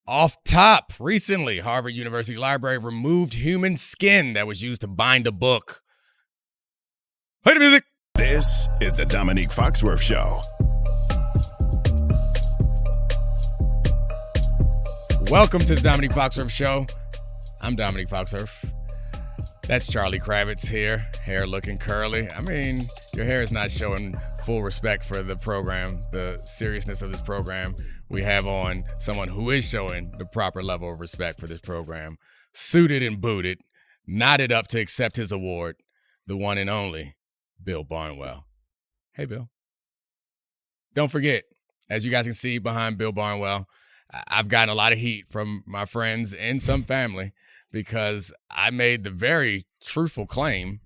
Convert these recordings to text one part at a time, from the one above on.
Off top, recently, Harvard University Library removed human skin that was used to bind a book. Play the music. This is the Domonique Foxworth Show. Welcome to the Domonique Foxworth Show. I'm Domonique Foxworth. That's Charlie Kravitz here, hair looking curly. I mean, your hair is not showing full respect for the program, the seriousness of this program. We have on someone who is showing the proper level of respect for this program. Suited and booted, knotted up to accept his award, the one and only Bill Barnwell. Hey, Bill. Don't forget, as you guys can see behind Bill Barnwell, I've gotten a lot of heat from my friends and some family because I made the very truthful claim,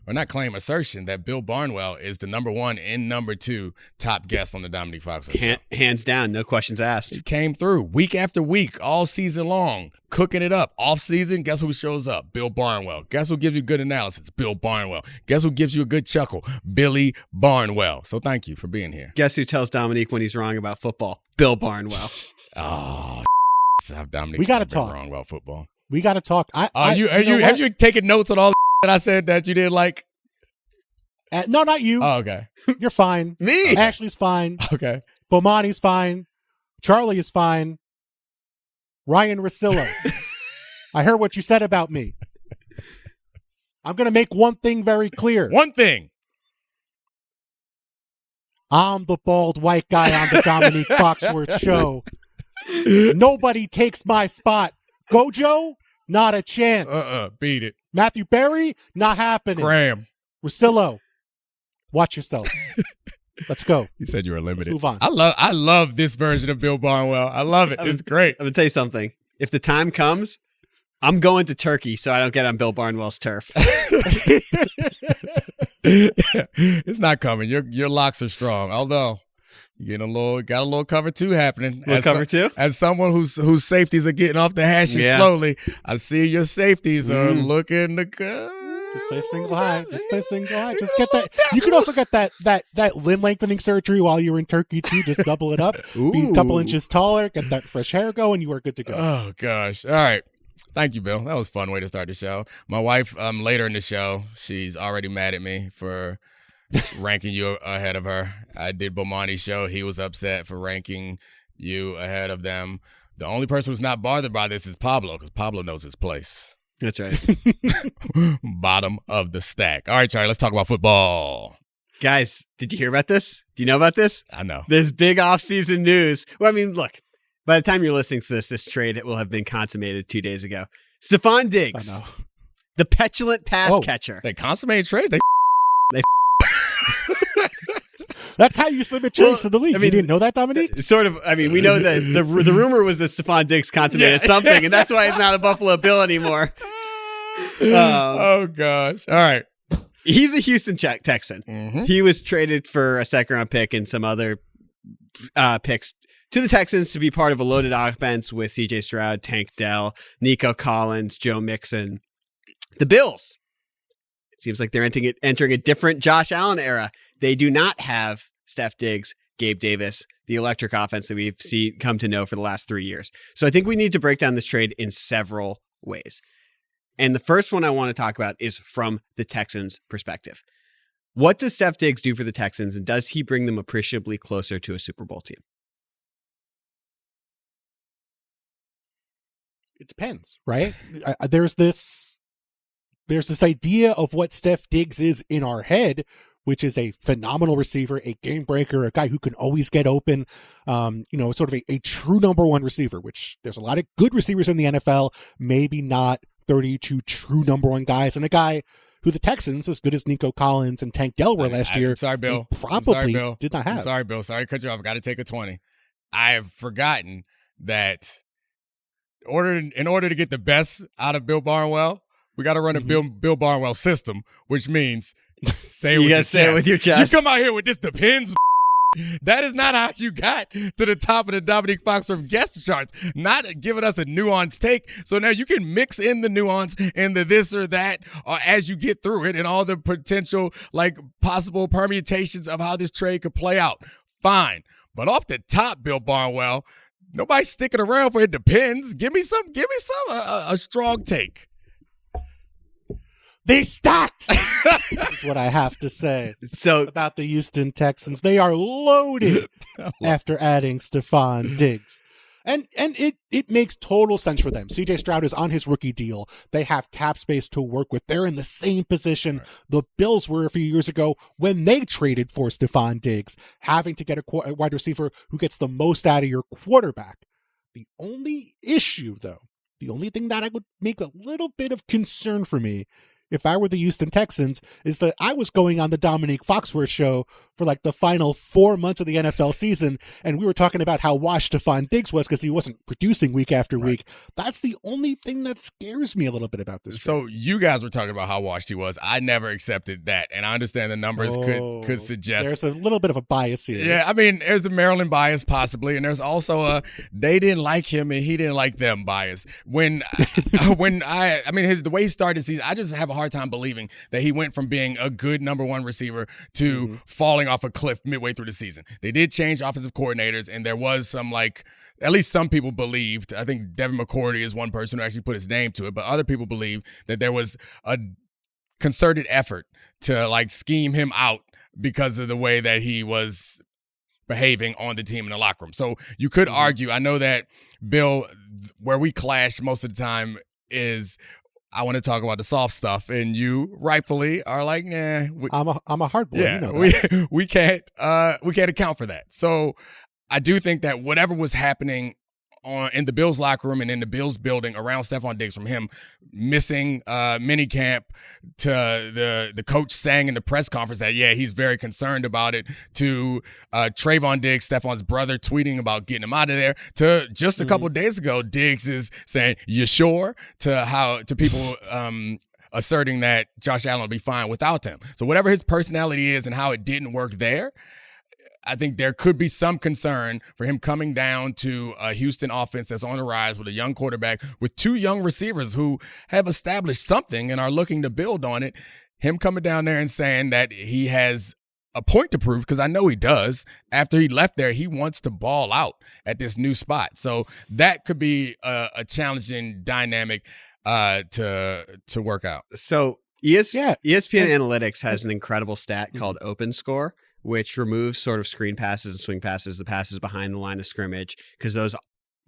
or not claim, assertion, that Bill Barnwell is the number one and number two top guest on the Domonique Foxworth Show. Hands down, no questions asked. He came through week after week, all season long, cooking it up. Off season, guess who shows up? Bill Barnwell. Guess who gives you good analysis? Bill Barnwell. Guess who gives you a good chuckle? Billy Barnwell. So thank you for being here. Guess who tells Domonique when he's wrong about football? Bill Barnwell. Oh, Dominique's we got to been talk wrong about football. We got to talk. Have you taken notes on all the that I said that you didn't like? No, not you. Oh, okay. You're fine. Me? Okay. Ashley's fine. Okay. Bomani's fine. Charlie is fine. Ryan Russillo. I heard what you said about me. I'm going to make one thing very clear. One thing. I'm the bald white guy on the Domonique Foxworth Show. Nobody takes my spot. Gojo, not a chance. Beat it. Matthew Berry, not happening. Graham. Russillo, watch yourself. Let's go. You said you were limited. Let's move on. I love this version of Bill Barnwell. I love it. It's great. I'm going to tell you something. If the time comes, I'm going to Turkey so I don't get on Bill Barnwell's turf. It's not coming. Your locks are strong. Although you got a little cover two happening. Cover two? As someone whose safeties are getting off the hashes slowly, I see your safeties are looking to go. Just play single high. Just play single high. Just get that. You could also get that limb lengthening surgery while you're in Turkey too. Just double it up. Be a couple inches taller. Get that fresh hair going. You are good to go. Oh gosh. All right. Thank you, Bill. That was a fun way to start the show. My wife, later in the show, she's already mad at me for ranking you ahead of her. I did Bomani's show. He was upset for ranking you ahead of them. The only person who's not bothered by this is Pablo, because Pablo knows his place. That's right. Bottom of the stack. All right, Charlie, let's talk about football. Guys, did you hear about this? Do you know about this? I know. There's big off-season news. Well, I mean, look. By the time you're listening to this trade will have been consummated 2 days ago. Stefon Diggs, I know. the petulant pass catcher. They consummated trades. That's how you submit trades to the league. I mean, you didn't know that, Dominique? Sort of. I mean, we know that the rumor was that Stefon Diggs consummated something, and that's why he's not a Buffalo Bill anymore. Oh, gosh. All right. He's a Houston Texan. Mm-hmm. He was traded for a second-round pick and some other picks to the Texans to be part of a loaded offense with C.J. Stroud, Tank Dell, Nico Collins, Joe Mixon. The Bills, it seems like they're entering a different Josh Allen era. They do not have Steph Diggs, Gabe Davis, the electric offense that we've come to know for the last 3 years. So I think we need to break down this trade in several ways. And the first one I want to talk about is from the Texans' perspective. What does Steph Diggs do for the Texans, and does he bring them appreciably closer to a Super Bowl team? It depends, right? There's this idea of what Steph Diggs is in our head, which is a phenomenal receiver, a game breaker, a guy who can always get open, sort of a true number one receiver, which there's a lot of good receivers in the NFL, maybe not 32 true number one guys, and a guy who the Texans, as good as Nico Collins and Tank Dell were last year, sorry, Bill. Probably did not have. I'm sorry, Bill. Sorry to cut you off. I got to take a 20. I have forgotten that in order to get the best out of Bill Barnwell, we got to run a Bill Barnwell system, which means say it with your chest. You come out here with this depends. That is not how you got to the top of the Domonique Foxworth guest charts, not giving us a nuanced take. So now you can mix in the nuance and the this or that as you get through it and all the potential, possible permutations of how this trade could play out. Fine. But off the top, Bill Barnwell, Nobody's sticking around for it depends. Give me some a strong take. They stacked. That's what I have to say. So About the Houston Texans, they are loaded after adding Stefon Diggs. And it makes total sense for them. CJ Stroud is on his rookie deal. They have cap space to work with. They're in the same position the Bills were a few years ago when they traded for Stefon Diggs, having to get a wide receiver who gets the most out of your quarterback. The only issue, though, the only thing that I would make a little bit of concern for me if I were the Houston Texans is that I was going on the Domonique Foxworth Show for like the final 4 months of the NFL season, and we were talking about how washed Stefon Diggs was because he wasn't producing week after week. That's the only thing that scares me a little bit about this. So you guys were talking about how washed he was. I never accepted that, and I understand the numbers could suggest there's a little bit of a bias here. Yeah, I mean, there's a Maryland bias possibly, and there's also a they didn't like him and he didn't like them bias. The way he started the season, I just have a hard time believing that he went from being a good number one receiver to falling off a cliff midway through the season. They did change offensive coordinators, and there was some, like, at least some people believed, I think Devin McCourty is one person who actually put his name to it, but other people believe that there was a concerted effort to, like, scheme him out because of the way that he was behaving on the team in the locker room. So you could argue, I know that, Bill, where we clash most of the time is I want to talk about the soft stuff, and you rightfully are like, nah. I'm a hard boy. Yeah, you know that. we can't account for that. So I do think that whatever was happening in the Bills locker room and in the Bills building around Stefon Diggs, from him missing mini camp to the coach saying in the press conference that, yeah, he's very concerned about it, to Trayvon Diggs, Stefon's brother, tweeting about getting him out of there, to just a couple of days ago, Diggs is saying, you sure? To people asserting that Josh Allen will be fine without him. So whatever his personality is and how it didn't work there, I think there could be some concern for him coming down to a Houston offense that's on the rise with a young quarterback, with two young receivers who have established something and are looking to build on it. Him coming down there and saying that he has a point to prove, because I know he does. After he left there, he wants to ball out at this new spot. So that could be a challenging dynamic to work out. So ESPN Analytics has an incredible stat called Open Score, which removes sort of screen passes and swing passes, the passes behind the line of scrimmage, because those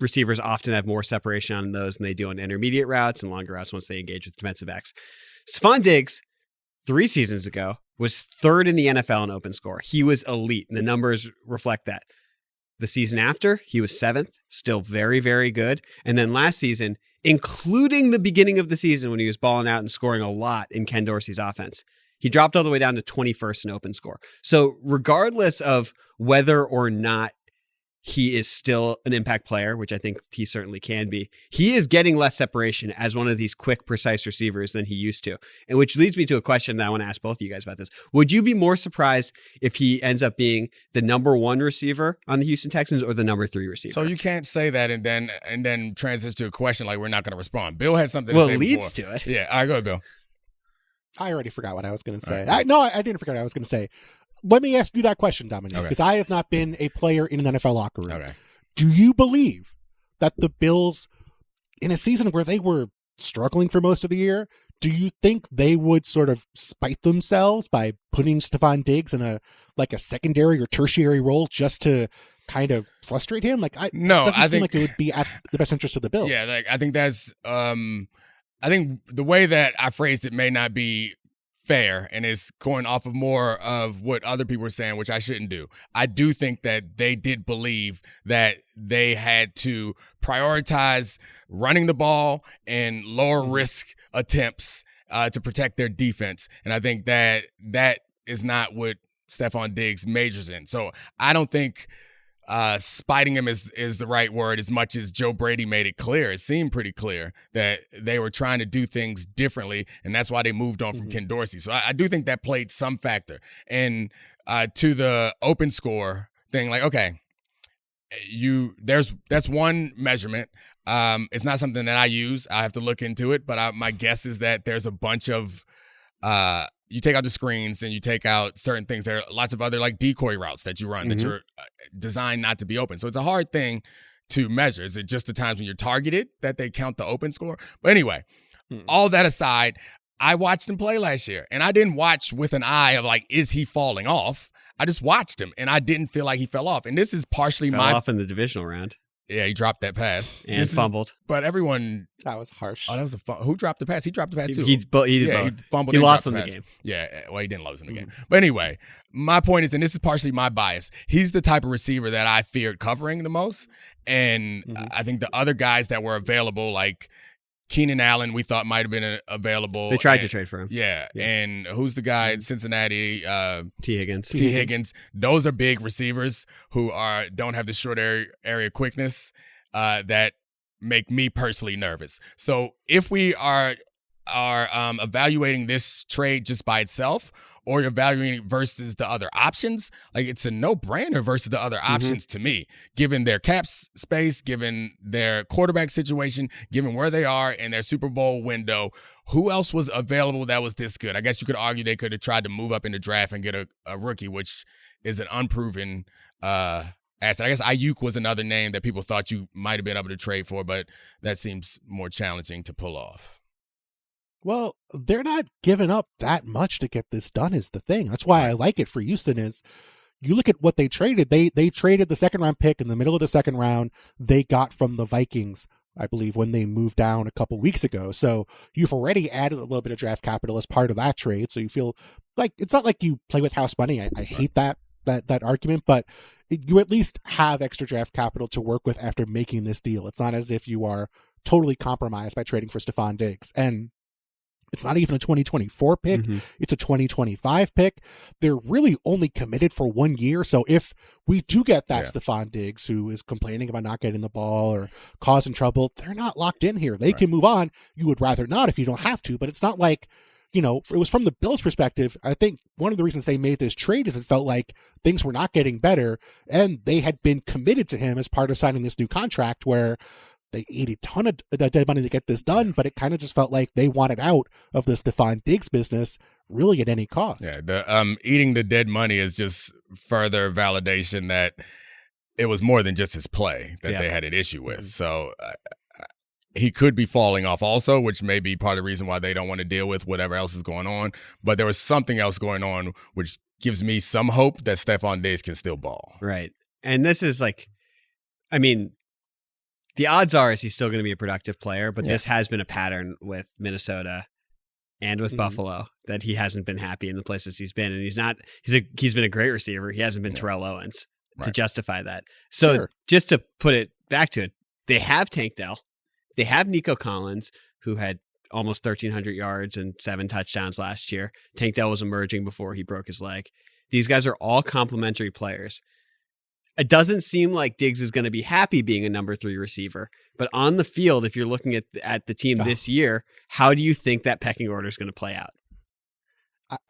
receivers often have more separation on those than they do on intermediate routes and longer routes once they engage with defensive backs. Stefon Diggs, 3 seasons ago, was third in the NFL in open score. He was elite, and the numbers reflect that. The season after, he was 7th, still very, very good. And then last season, including the beginning of the season when he was balling out and scoring a lot in Ken Dorsey's offense, he dropped all the way down to 21st in open score. So regardless of whether or not he is still an impact player, which I think he certainly can be, he is getting less separation as one of these quick, precise receivers than he used to. And which leads me to a question that I want to ask both of you guys about this. Would you be more surprised if he ends up being the number 1 receiver on the Houston Texans or the number 3 receiver? So you can't say that and then transition to a question like we're not going to respond. Bill had something to say it leads before. to it. Yeah, all right, go ahead, Bill. I already forgot what I was going to say. Right. I didn't forget what I was going to say. Let me ask you that question, Dominique, because I have not been a player in an NFL locker room. Okay. Do you believe that the Bills, in a season where they were struggling for most of the year, do you think they would sort of spite themselves by putting Stefon Diggs in a secondary or tertiary role just to kind of frustrate him? I think like it would be at the best interest of the Bills. Yeah, I think that's I think the way that I phrased it may not be fair, and it's going off of more of what other people were saying, which I shouldn't do. I do think that they did believe that they had to prioritize running the ball and lower risk attempts to protect their defense. And I think that is not what Stefon Diggs majors in. So I don't think spiting him is the right word, as much as Joe Brady made it clear. It seemed pretty clear that they were trying to do things differently, and that's why they moved on from Ken Dorsey. So I do think that played some factor. And to the open score thing, okay, that's one measurement. It's not something that I use. I have to look into it, but my guess is that there's a bunch of you take out the screens and you take out certain things. There are lots of other decoy routes that you run that you're designed not to be open. So it's a hard thing to measure. Is it just the times when you're targeted that they count the open score? But anyway, all that aside, I watched him play last year, and I didn't watch with an eye of like, is he falling off? I just watched him, and I didn't feel like he fell off. And this is partially fell off in the divisional round. Yeah, he dropped that pass. And fumbled. But everyone... That was harsh. Oh, that was who dropped the pass? He dropped the pass, too. He did both. He fumbled. He and lost dropped in the the pass. game. Yeah, well, he didn't lose in the game. But anyway, my point is, and this is partially my bias, he's the type of receiver that I feared covering the most. And I think the other guys that were available, like Keenan Allen, we thought might have been available. They tried to trade for him. Yeah. And who's the guy in Cincinnati? T. Higgins. T. Higgins. Those are big receivers who don't have the short area quickness that make me personally nervous. So if we are evaluating this trade just by itself, or you're evaluating it versus the other options, like it's a no-brainer versus the other options to me, given their cap space, given their quarterback situation, given where they are in their Super Bowl window. Who else was available that was this good? I guess you could argue they could have tried to move up in the draft and get a rookie, which is an unproven asset. I guess Ayuk was another name that people thought you might have been able to trade for, but that seems more challenging to pull off. Well, they're not giving up that much to get this done is the thing. That's why I like it for Houston is you look at what they traded. They traded the second round pick in the middle of the second round they got from the Vikings, I believe, when they moved down a couple weeks ago. So you've already added a little bit of draft capital as part of that trade. So you feel like it's not like you play with house money. I hate that argument, but you at least have extra draft capital to work with after making this deal. It's not as if you are totally compromised by trading for Stefon Diggs. And it's not even a 2024 pick. It's a 2025 pick. They're really only committed for 1 year. So if we do get that Stefon Diggs who is complaining about not getting the ball or causing trouble, they're not locked in here. They can move on. You would rather not if you don't have to, but it's not like, you know, it was from the Bills' perspective. I think one of the reasons they made this trade is it felt like things were not getting better, and they had been committed to him as part of signing this new contract where they ate a ton of dead money to get this done, but it kind of just felt like they wanted out of the Stefon Diggs business really at any cost. Yeah, the eating the dead money is just further validation that it was more than just his play that they had an issue with. So he could be falling off also, which may be part of the reason why they don't want to deal with whatever else is going on. But there was something else going on, which gives me some hope that Stefon Diggs can still ball. Right. And this is like, I mean, the odds are is he's still going to be a productive player, but this has been a pattern with Minnesota and with Buffalo that he hasn't been happy in the places he's been. And he's been a great receiver. He hasn't been Terrell Owens to justify that. So just to put it back to it, they have Tank Dell. They have Nico Collins, who had almost 1,300 yards and 7 touchdowns last year. Tank Dell was emerging before he broke his leg. These guys are all complementary players. It doesn't seem like Diggs is going to be happy being a number 3 receiver, but on the field, if you're looking at the team this year, how do you think that pecking order is going to play out?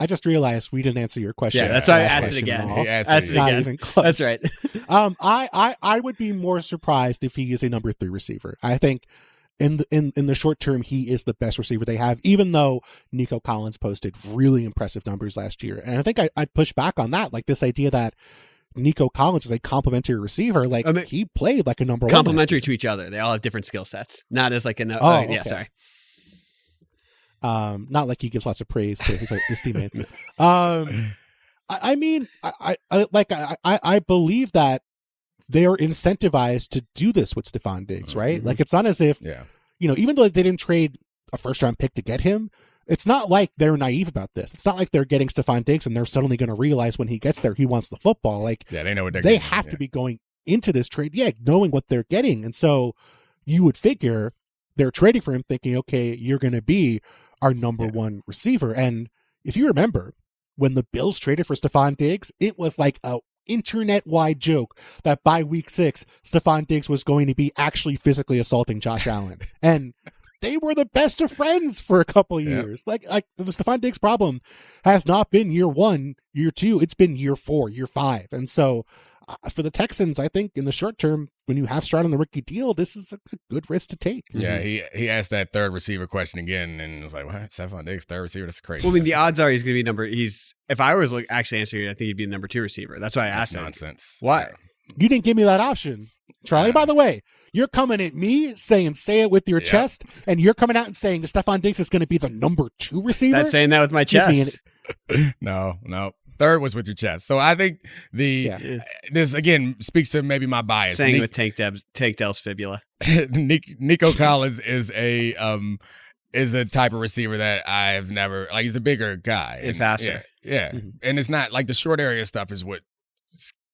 I just realized we didn't answer your question. Yeah, that's why I asked it again. He asked it Not again. even close. That's right. I would be more surprised if he is a number 3 receiver. I think in the short term, he is the best receiver they have, even though Nico Collins posted really impressive numbers last year. And I think I'd push back on that, like this idea that Nico Collins is a complimentary receiver. Like, I mean, he played like a number 1. Complementary to each other. They all have different skill sets. Not as like okay. Sorry. Not like he gives lots of praise to his teammates. I mean, I believe that they're incentivized to do this with Stefon Diggs, right? Like, it's not as if, you know, even though they didn't trade a first round pick to get him, it's not like they're naive about this. It's not like they're getting Stefon Diggs and they're suddenly going to realize when he gets there he wants the football. Like, they know what they have to be going into this trade, knowing what they're getting. And so you would figure they're trading for him thinking, okay, you're going to be our number 1 receiver. And if you remember, when the Bills traded for Stefon Diggs, it was like a internet-wide joke that by week 6, Stefon Diggs was going to be actually physically assaulting Josh Allen. And they were the best of friends for a couple of years. Like the Stefon Diggs problem has not been year 1, year 2. It's been year 4, year 5. And so for the Texans, I think in the short term, when you have Stroud on the rookie deal, this is a good risk to take. Yeah, he asked that third receiver question again, and it was like, what? Stefon Diggs, third receiver? That's crazy. Well, I mean, the odds are he's going to be if I was actually answering it, I think he'd be the number 2 receiver. That's why I asked nonsense. Why? Yeah. You didn't give me that option. Charlie, by the way, you're coming at me saying say it with your chest, and you're coming out and saying that Stefon Diggs is going to be the number 2 receiver? That's saying that with my chest. No. Third was with your chest. So I think this, again, speaks to maybe my bias. Saying with Tank Dell's fibula. Nico Collins is a type of receiver that I've never, like, he's a bigger guy. And faster. Yeah. Mm-hmm. And it's not, like, the short area stuff is what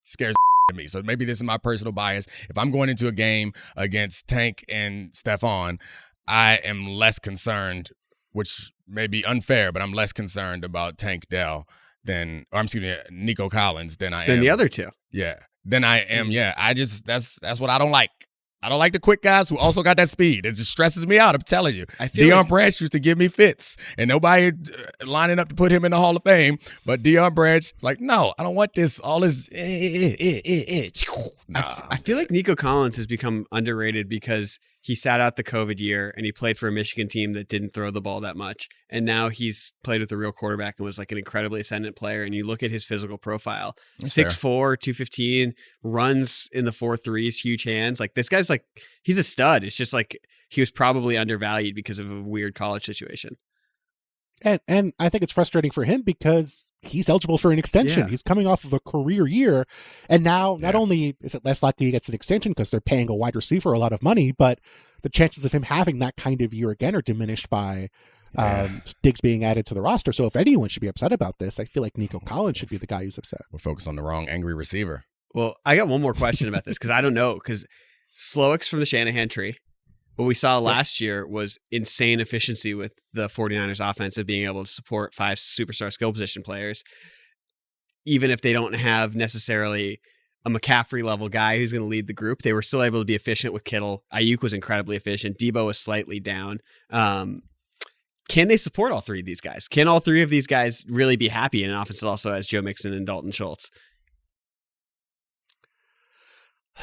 scares me. So maybe this is my personal bias. If I'm going into a game against Tank and Stefon, I am less concerned, which may be unfair, but I'm less concerned about Tank Dell Nico Collins than I am the other two. Yeah. Then I am. Yeah. I just that's what I don't like. I don't like the quick guys who also got that speed. It just stresses me out. I'm telling you. Deion Branch used to give me fits, and nobody lining up to put him in the Hall of Fame. But Deion Branch, like, no, I don't want this. All this. Nah. I feel like Nico Collins has become underrated because he sat out the COVID year and he played for a Michigan team that didn't throw the ball that much. And now he's played with a real quarterback and was like an incredibly ascendant player. And you look at his physical profile, 6'4", 215, runs in the 4.3s, huge hands. Like, this guy's like, he's a stud. It's just like he was probably undervalued because of a weird college situation. And I think it's frustrating for him because he's eligible for an extension. Yeah. He's coming off of a career year. And now not only is it less likely he gets an extension because they're paying a wide receiver a lot of money, but the chances of him having that kind of year again are diminished by Diggs being added to the roster. So if anyone should be upset about this, I feel like Nico Collins should be the guy who's upset. We're focused on the wrong angry receiver. Well, I got one more question about this because I don't know, because Slowick's from the Shanahan tree. What we saw last year was insane efficiency with the 49ers offense of being able to support 5 superstar skill position players, even if they don't have necessarily a McCaffrey level guy who's going to lead the group. They were still able to be efficient with Kittle. Ayuk was incredibly efficient. Debo was slightly down. Can they support all 3 of these guys? Can all 3 of these guys really be happy in an offense that also has Joe Mixon and Dalton Schultz?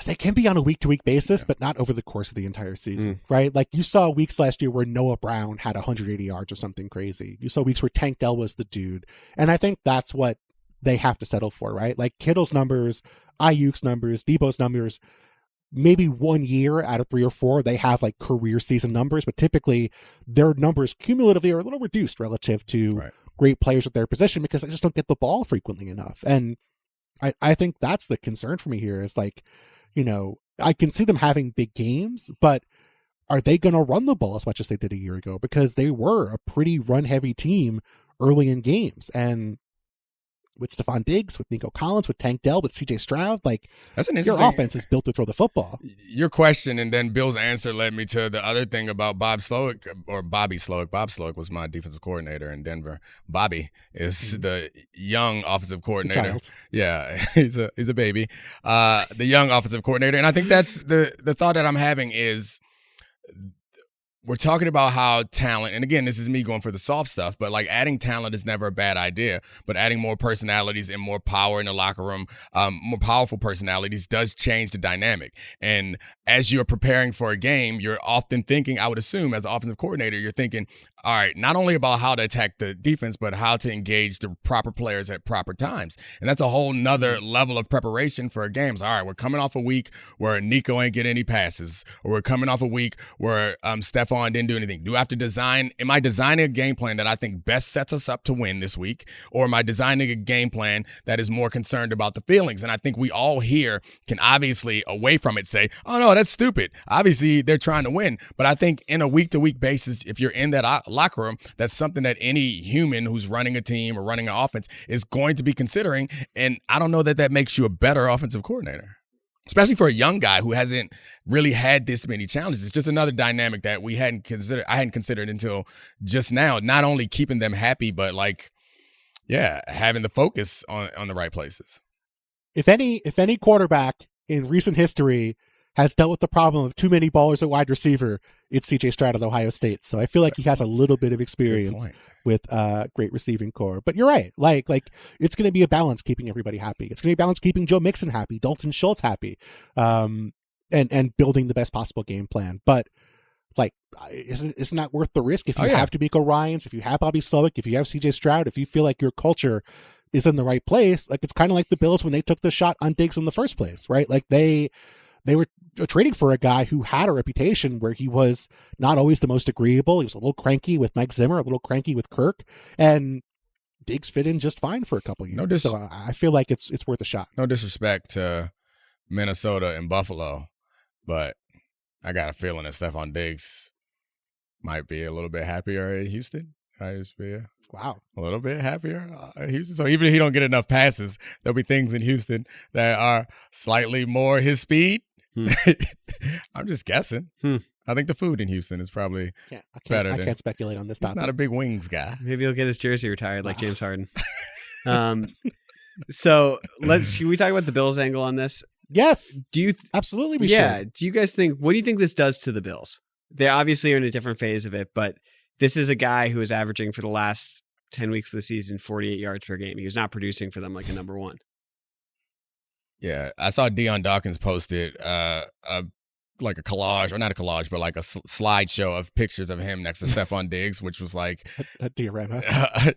They can be on a week-to-week basis, but not over the course of the entire season, right? Like, you saw weeks last year where Noah Brown had 180 yards or something crazy. You saw weeks where Tank Dell was the dude. And I think that's what they have to settle for, right? Like, Kittle's numbers, Ayuk's numbers, Debo's numbers, maybe 1 year out of 3 or 4, they have like career season numbers, but typically their numbers cumulatively are a little reduced relative to great players at their position because they just don't get the ball frequently enough. And I think that's the concern for me here is like, you know, I can see them having big games, but are they going to run the ball as much as they did a year ago? Because they were a pretty run-heavy team early in games. And with Stefon Diggs, with Nico Collins, with Tank Dell, with CJ Stroud, like, that's an your offense is built to throw the football. Your question and then Bill's answer led me to the other thing about Bob Slowick, or Bobby Slowick. Bob Slowick was my defensive coordinator in Denver. Bobby is the young offensive coordinator. Yeah, he's a baby. The young offensive coordinator. And I think that's the thought that I'm having is, we're talking about how talent, and again, this is me going for the soft stuff, but like adding talent is never a bad idea, but adding more personalities and more power in the locker room, more powerful personalities does change the dynamic. And as you're preparing for a game, you're often thinking, I would assume as an offensive coordinator, you're thinking, all right, not only about how to attack the defense, but how to engage the proper players at proper times. And that's a whole nother level of preparation for a game. So, all right, we're coming off a week where Nico ain't get any passes, or we're coming off a week where Stefon didn't do anything. Am I designing a game plan that I think best sets us up to win this week? Or am I designing a game plan that is more concerned about the feelings? And I think we all here can obviously, away from it, say, oh no, that's stupid. Obviously they're trying to win. But I think in a week-to-week basis, if you're in that locker room, that's something that any human who's running a team or running an offense is going to be considering. And I don't know that makes you a better offensive coordinator, especially for a young guy who hasn't really had this many challenges. It's just another dynamic that I hadn't considered until just now. Not only keeping them happy, but like, having the focus on the right places. If any quarterback in recent history has dealt with the problem of too many ballers at wide receiver, it's CJ Stroud of Ohio State. So I feel like he has a little bit of experience with great receiving core. But you're right. Like it's going to be a balance keeping everybody happy. It's going to be a balance keeping Joe Mixon happy, Dalton Schultz happy, and building the best possible game plan. But like, isn't that worth the risk? If you have D'Amico Ryans, if you have Bobby Slowick, if you have CJ Stroud, if you feel like your culture is in the right place, like it's kind of like the Bills when they took the shot on Diggs in the first place, right? Like they were trading for a guy who had a reputation where he was not always the most agreeable. He was a little cranky with Mike Zimmer, a little cranky with Kirk, and Diggs fit in just fine for a couple of years. So I feel like it's worth a shot. No disrespect to Minnesota and Buffalo, but I got a feeling that Stefon Diggs might be a little bit happier in Houston. Wow. A little bit happier in Houston. So even if he don't get enough passes, there'll be things in Houston that are slightly more his speed. I'm just guessing. I think the food in Houston is probably better. I can't speculate on this topic. He's not a big wings guy. Maybe he'll get his jersey retired like James Harden. So should we talk about the Bills angle on this? Yes. Absolutely we should. Do you guys what do you think this does to the Bills? They obviously are in a different phase of it, but this is a guy who is averaging for the last 10 weeks of the season 48 yards per game. He was not producing for them like a number one. Yeah, I saw Deion Dawkins posted like a collage, or not a collage, but like a slideshow of pictures of him next to Stefon Diggs, which was like a diorama.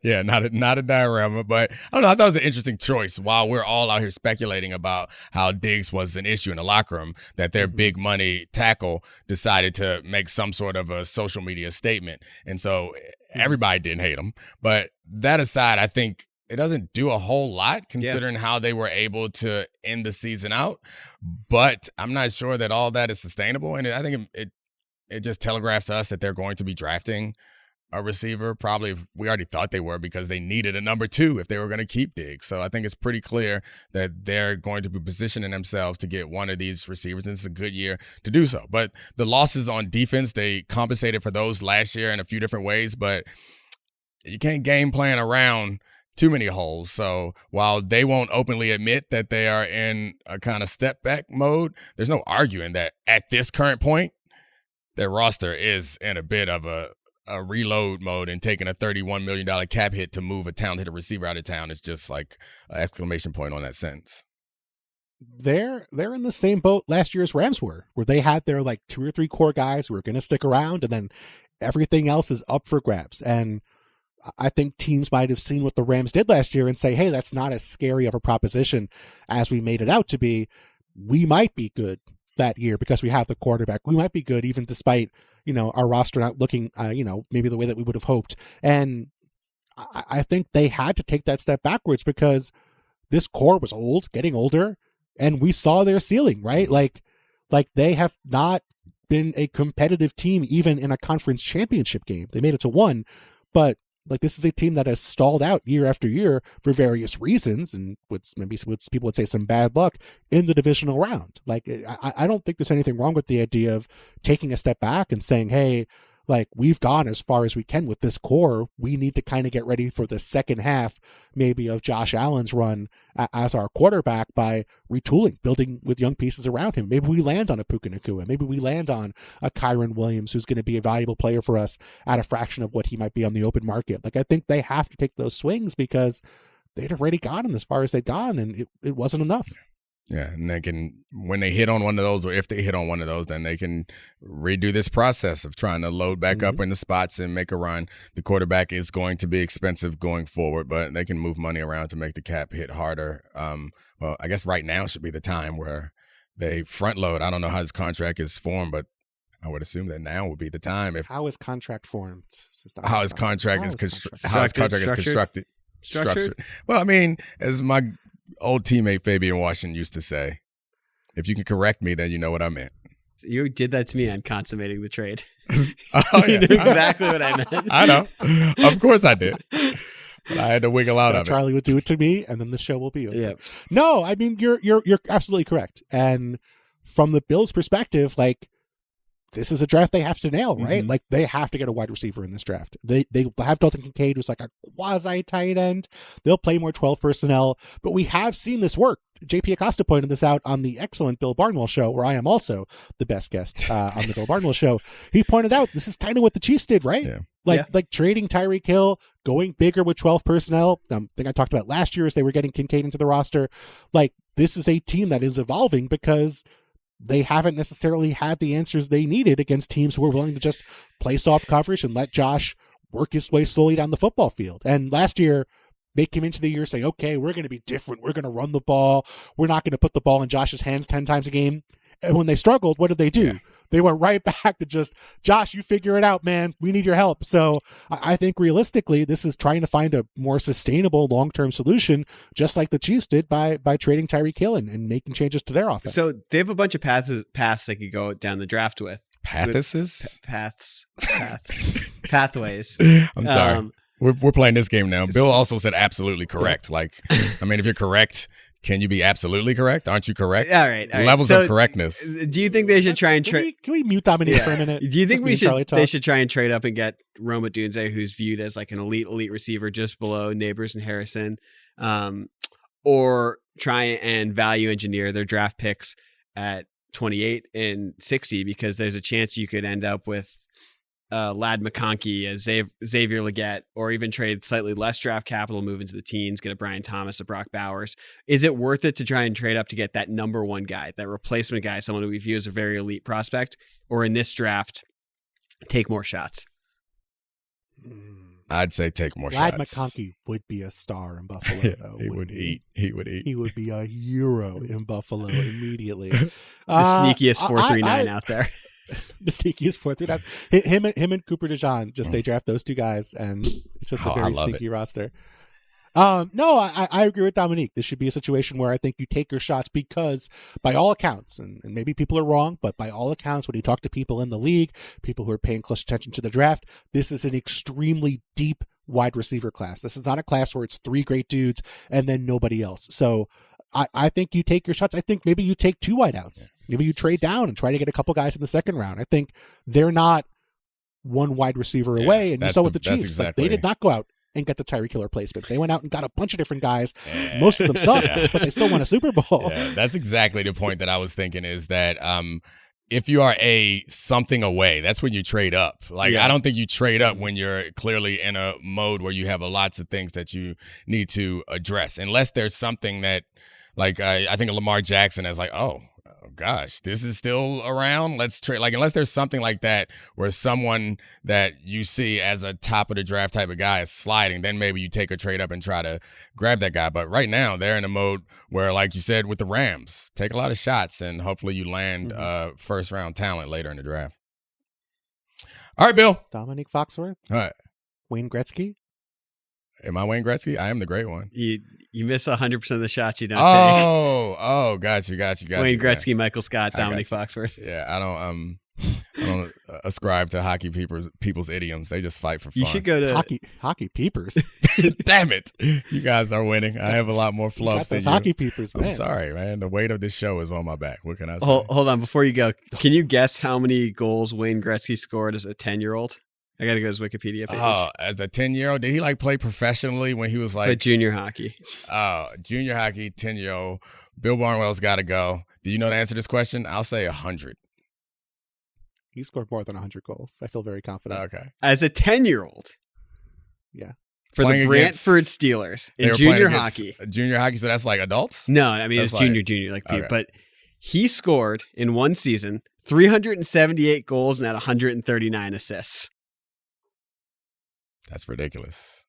Yeah, not a diorama, but I don't know. I thought it was an interesting choice. While we're all out here speculating about how Diggs was an issue in the locker room, that their big money tackle decided to make some sort of a social media statement, and so everybody didn't hate him. But that aside, I think it doesn't do a whole lot considering how they were able to end the season out. But I'm not sure that all that is sustainable. And I think it just telegraphs to us that they're going to be drafting a receiver. Probably we already thought they were, because they needed a number 2 if they were going to keep Diggs. So I think it's pretty clear that they're going to be positioning themselves to get one of these receivers, and it's a good year to do so. But the losses on defense, they compensated for those last year in a few different ways, but you can't game plan around too many holes. So while they won't openly admit that they are in a kind of step back mode, there's no arguing that at this current point, their roster is in a bit of a reload mode, and taking a $31 million cap hit to move a talented receiver out of town is just like an exclamation point on that sentence. They're in the same boat last year's Rams were, where they had their like 2 or 3 core guys who are going to stick around, and then everything else is up for grabs. And I think teams might have seen what the Rams did last year and say, hey, that's not as scary of a proposition as we made it out to be. We might be good that year because we have the quarterback. We might be good even despite, our roster not looking, maybe the way that we would have hoped. And I think they had to take that step backwards because this core was getting older, and we saw their ceiling, right? Like they have not been a competitive team even in a conference championship game. They made it to 1, but like this is a team that has stalled out year after year for various reasons, and maybe people would say some bad luck in the divisional round. Like I don't think there's anything wrong with the idea of taking a step back and saying, hey, like we've gone as far as we can with this core. We need to kind of get ready for the second half, maybe of Josh Allen's run as our quarterback by retooling, building with young pieces around him. Maybe we land on a Puka Nacua. Maybe we land on a Kyron Williams, who's going to be a valuable player for us at a fraction of what he might be on the open market. Like I think they have to take those swings because they'd already gotten as far as they'd gone, and it wasn't enough. Yeah, and they can, when they hit on one of those, or if they hit on one of those, then they can redo this process of trying to load back up in the spots and make a run. The quarterback is going to be expensive going forward, but they can move money around to make the cap hit harder. Well, I guess right now should be the time where they front load. I don't know how this contract is formed, but I would assume that now would be the time. How is contract formed? How his contract is constructed. Structured. Well, I mean, as my old teammate Fabian Washington used to say, if you can correct me, then you know what I meant. You did that to me on consummating the trade. You knew exactly what I meant. I know. Of course I did. But I had to wiggle out of it. Charlie would do it to me, and then the show will be over. Yeah. No, I mean, you're absolutely correct. And from the Bills' perspective, like, this is a draft they have to nail, right? Mm-hmm. Like they have to get a wide receiver in this draft. They have Dalton Kincaid, who's like a quasi tight end. They'll play more 12 personnel, but we have seen this work. JP Acosta pointed this out on the excellent Bill Barnwell show, where I am also the best guest on the Bill Barnwell show. He pointed out this is kind of what the Chiefs did, right? Yeah. Like trading Tyreek Hill, going bigger with 12 personnel. I think I talked about last year as they were getting Kincaid into the roster. Like this is a team that is evolving because they haven't necessarily had the answers they needed against teams who are willing to just play soft coverage and let Josh work his way slowly down the football field. And last year, they came into the year saying, okay, we're going to be different. We're going to run the ball. We're not going to put the ball in Josh's hands 10 times a game. And when they struggled, what did they do? Yeah. They went right back to just, Josh, you figure it out, man. We need your help. So I think realistically, this is trying to find a more sustainable long-term solution, just like the Chiefs did by trading Tyreek Hill and making changes to their offense. So they have a bunch of paths they could go down the draft with. Pathways? Pathways. I'm sorry. We're playing this game now. Bill also said absolutely correct. Like, I mean, if you're correct, can you be absolutely correct? Aren't you correct? All right. Levels of correctness. Do you think they should try and trade? Can we mute Domonique for a minute? Do you think they should try and trade up and get Roma Dunze, who's viewed as like an elite receiver just below Neighbors and Harrison, or try and value engineer their draft picks at 28 and 60, because there's a chance you could end up with Lad McConkey, Xavier Legette, or even trade slightly less draft capital, move into the teens, get a Brian Thomas, a Brock Bowers. Is it worth it to try and trade up to get that number one guy, that replacement guy, someone who we view as a very elite prospect, or in this draft, take more shots? I'd say take more Lad shots. McConkey would be a star in Buffalo, though. He would eat. He would eat. He would be a hero in Buffalo immediately. The sneakiest 4.39 out there. The sneakiest 4.39. Him and Cooper DeJean, just they draft those two guys, and it's just a very sneaky roster. No, I agree with Domonique. This should be a situation where I think you take your shots, because by all accounts, and maybe people are wrong, but by all accounts, when you talk to people in the league, people who are paying close attention to the draft, this is an extremely deep wide receiver class. This is not a class where it's three great dudes and then nobody else. So I think you take your shots. I think maybe you take two wideouts. Yeah. Maybe you trade down and try to get a couple guys in the second round. I think they're not one wide receiver away. And you saw with the Chiefs, exactly. Like, they did not go out and get the Tyreek Hill replacement. They went out and got a bunch of different guys. Yeah. Most of them sucked, but they still won a Super Bowl. Yeah, that's exactly the point that I was thinking, is that if you are something away, that's when you trade up. Like, I don't think you trade up when you're clearly in a mode where you have lots of things that you need to address, unless there's something that, like, I think of Lamar Jackson as like, oh gosh, this is still around. Let's trade. Like, unless there's something like that where someone that you see as a top of the draft type of guy is sliding, then maybe you take a trade up and try to grab that guy. But right now they're in a mode where, like you said, with the Rams, take a lot of shots and hopefully you land first round talent later in the draft. All right, Bill. Domonique Foxworth. All right. Wayne Gretzky. Am I Wayne Gretzky? I am the great one. You miss 100% of the shots you don't take. Oh, got you. Wayne Gretzky, Michael Scott, Domonique Foxworth. Yeah, I don't ascribe to hockey people's idioms. They just fight for fun. You should go to hockey peepers. Damn it, you guys are winning. I have a lot more flubs than you. Hockey peepers, man. I'm sorry, man. The weight of this show is on my back. What can I say? Hold on, before you go, can you guess how many goals Wayne Gretzky scored as a 10-year-old? I got to go to his Wikipedia page. Oh, as a 10-year-old? Did he play professionally when he was like... But junior hockey. Oh, junior hockey, 10-year-old. Bill Barnwell's got to go. Do you know the answer to this question? I'll say 100. He scored more than 100 goals. I feel very confident. Okay. As a 10-year-old? Yeah. For the Brantford Steelers in junior hockey. Junior hockey, so that's like adults? No, I mean, it's junior, like people. Okay. But he scored in one season 378 goals and had 139 assists. That's ridiculous.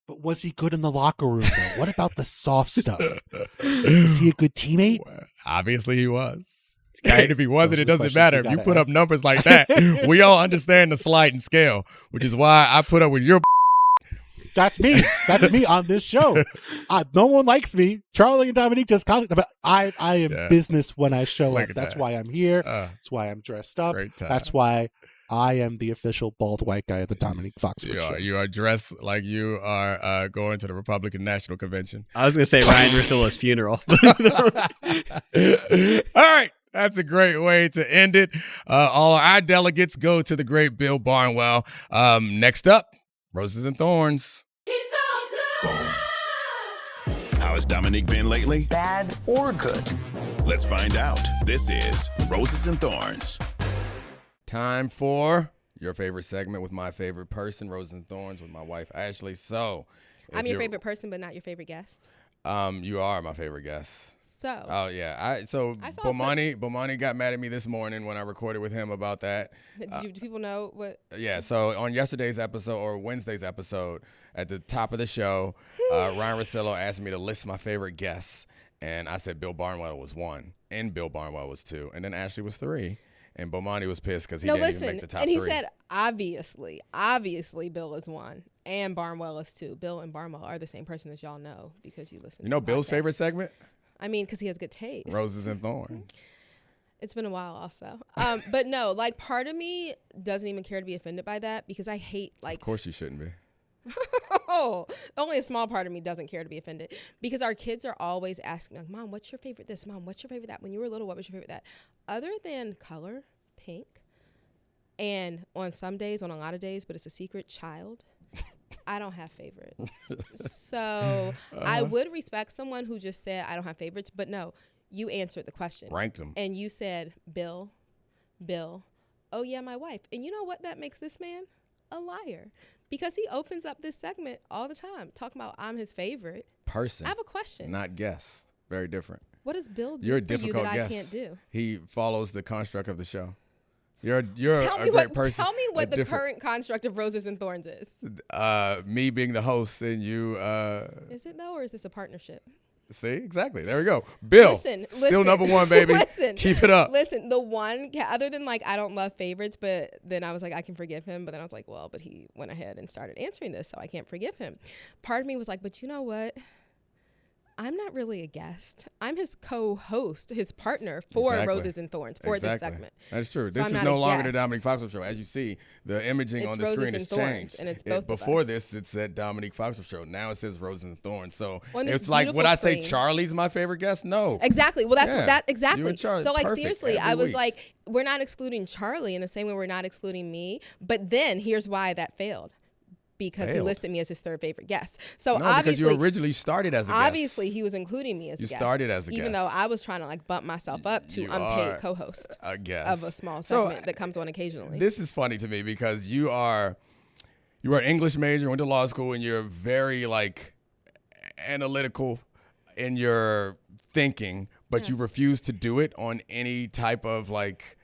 But was he good in the locker room, though? What about the soft stuff? Was he a good teammate? Well, obviously he was. And if he wasn't, it doesn't matter. If you put up numbers like that, we all understand the sliding scale, which is why I put up with your That's me. That's me on this show. No one likes me. Charlie and Domonique just commented, but I am business when I show up. That's why I'm here. That's why I'm dressed up. That's why I am the official bald white guy of the Domonique Foxworth Show. You are dressed like you are going to the Republican National Convention. I was going to say Ryan Russillo's funeral. All right. That's a great way to end it. All our delegates go to the great Bill Barnwell. Next up, Roses and Thorns. He's so good! How has Domonique been lately? Bad or good? Let's find out. This is Roses and Thorns. Time for your favorite segment with my favorite person, Roses and Thorns, with my wife, Ashley. So, I'm your favorite person, but not your favorite guest. You are my favorite guest. So. Oh, yeah. Bomani got mad at me this morning when I recorded with him about that. Do people know what? Yeah, so on yesterday's episode, or Wednesday's episode, at the top of the show, Ryan Russillo asked me to list my favorite guests, and I said Bill Barnwell was one. and Bill Barnwell was 2, and then Ashley was 3. And Bomani was pissed because he No, didn't listen, even make the top and he 3. said, obviously, Bill is 1 and Barnwell is 2. Bill and Barnwell are the same person, as y'all know, because you listen. You know to the Bill's podcast. favorite segment? I mean, because he has good taste. Roses and Thorns. It's been a while, also. But no, like, part of me doesn't even care to be offended by that because I hate, like. Of course you shouldn't be. Oh, only a small part of me doesn't care to be offended because our kids are always asking, like, Mom, what's your favorite this? Mom, what's your favorite that? When you were little, what was your favorite that? Other than color, pink, and on some days, on a lot of days, but it's a secret, child, I don't have favorites. So I would respect someone who just said, I don't have favorites, but no, you answered the question. Ranked them. And you said, Bill, oh yeah, my wife. And you know what that makes this man? A liar. Because he opens up this segment all the time, talking about I'm his favorite. Person. I have a question. Not guest. Very different. What does Bill do You're a for you difficult that guest. I can't do? He follows the construct of the show. You're Tell a me great person. Tell me a what the different- current construct of Roses and Thorns is. Me being the host and you. Is it though, or is this a partnership? See, exactly. There we go. Bill, Listen, still number 1, baby. Listen, Keep it up. Listen, the one, other than like I don't love favorites, but then I was like I can forgive him, but then I was like, well, but he went ahead and started answering this, so I can't forgive him. Part of me was like, but you know what? I'm not really a guest. I'm his co-host, his partner for Exactly. Roses and Thorns for this segment. That's true. So This I'm is not no a longer the guest. Domonique Foxworth Show. As you see, the imaging It's on the Roses screen and has Thorns, changed. and it's both of Before us. this, it said Domonique Foxworth Show. Now it says Roses and Thorns. So On this it's like, would beautiful I say screen. Charlie's my favorite guest? No. Exactly. Well, that's Yeah. that You exactly. and Charlie, So like perfect seriously, every I was week. like, we're not excluding Charlie in the same way we're not excluding me. But then here's why that failed. Because he Failed. listed me as his 3rd favorite guest. So No, because obviously, you originally started as a guest. obviously he was including me as You a guest. started as a even guest. though I was trying to like bump myself up to You unpaid are co-host a guest of a small So, segment that comes on occasionally. This is funny to me because you are an English major, went to law school, and you're very like analytical in your thinking, but you refuse to do it on any type of like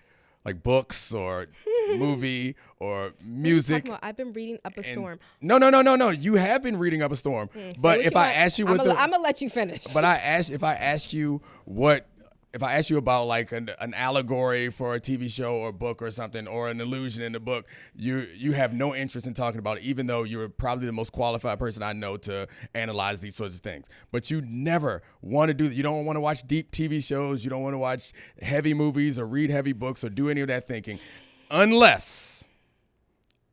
books or movie or music. Talking about, I've been reading Up a Storm. No. You have been reading Up a Storm. Say But what if you I want. ask you I'm what gonna let you finish. But if I ask you about like an allegory for a TV show or book or something, or an illusion in the book, you have no interest in talking about it, even though you're probably the most qualified person I know to analyze these sorts of things. But you never want to do that. You don't want to watch deep TV shows. You don't want to watch heavy movies or read heavy books or do any of that thinking, unless